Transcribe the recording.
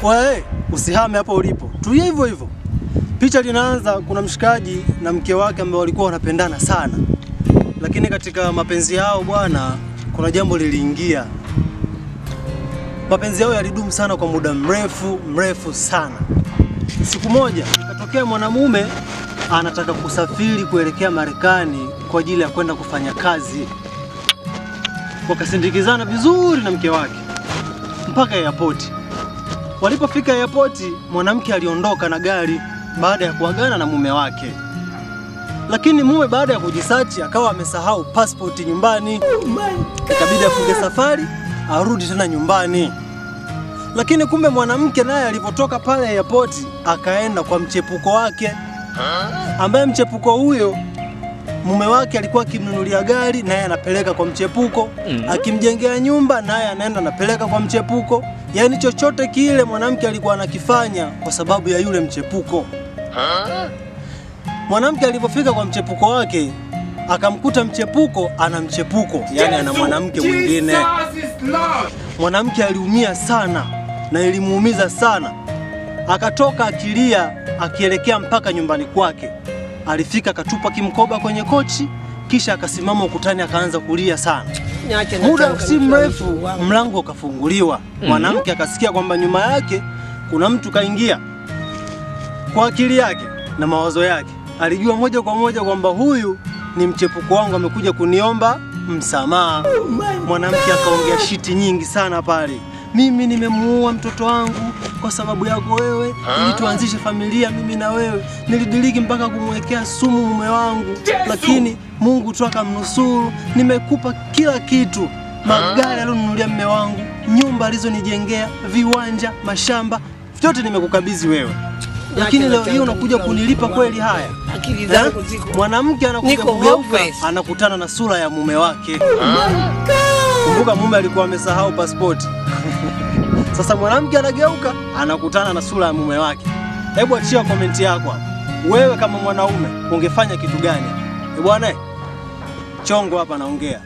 Wewe usihame hapo ulipo. Tulie hivyo hivyo. Picha linaanza, kuna mshikaji na mke wake ambao walikuwa wanapendana sana. Lakini katika mapenzi yao bwana, kuna jambo liliingia. Mapenzi yao yalidumu sana kwa muda mrefu sana. Siku moja ikatokea mwanamume anataka kusafiri kuelekea Marekani kwa ajili ya kwenda kufanya kazi. Wakasindikizana vizuri na mke wake mpaka airport. Walipofika airport, mwanamke aliondoka na gari baada ya kuagana na mume wake. Lakini mume baada ya kujisearch akawa amesahau passport nyumbani. Ikabidi afunge safari arudi tena nyumbani. Lakini kumbe mwanamke naye alipotoka pale airport akaenda kwa mchepuko wake, ambaye mchepuko huyo mume wake alikuwa akimnunulia gari naye anapeleka kwa mchepuko, akimjengea nyumba naye anaenda anapeleka kwa mchepuko. Yaani chochote kile mwanamke alikuwa anakifanya kwa sababu ya yule mchepuko. Mwanamke alipofika kwa mchepuko wake akamkuta mchepuko ana mchepuko, yani ana mwanamke mwingine. Mwanamke aliumia sana na ilimuumiza sana. Akatoka akilia akielekea mpaka nyumbani kwake. Alifika akatupa kimkoba kwenye kochi, kisha akasimama ukutani akaanza kulia sana. Muda si mrefu mlango ukafunguliwa. Mwanamke akasikia kwamba nyuma yake kuna mtu kaingia. Kwa akili yake na mawazo yake alijua moja kwa moja kwamba huyu ni mchepuko wangu amekuja kuniomba msamaha. Mwanamke akaongea shiti nyingi sana pale. Mimi nimemuua mtoto wangu kwa sababu yako wewe, ili tuanzishe familia mimi na wewe. Nilidiriki mpaka kumwekea sumu mume wangu, lakini Mungu tu akamnusuru. Nimekupa kila kitu, magari aliyonunulia mume wangu, nyumba alizonijengea, viwanja, mashamba, vyote nimekukabidhi wewe. Lakini leo hii unakuja kunilipa kweli haya? Mwanamke anakuja kugeuka, anakutana na sura ya mume wake. Kumbuka mume alikuwa amesahau passport. Sasa mwanamke anageuka, anakutana na sura ya mume wake. Hebu achia komenti yako hapa. Wewe kama mwanaume ungefanya kitu gani? Bwana, chongo hapa naongea.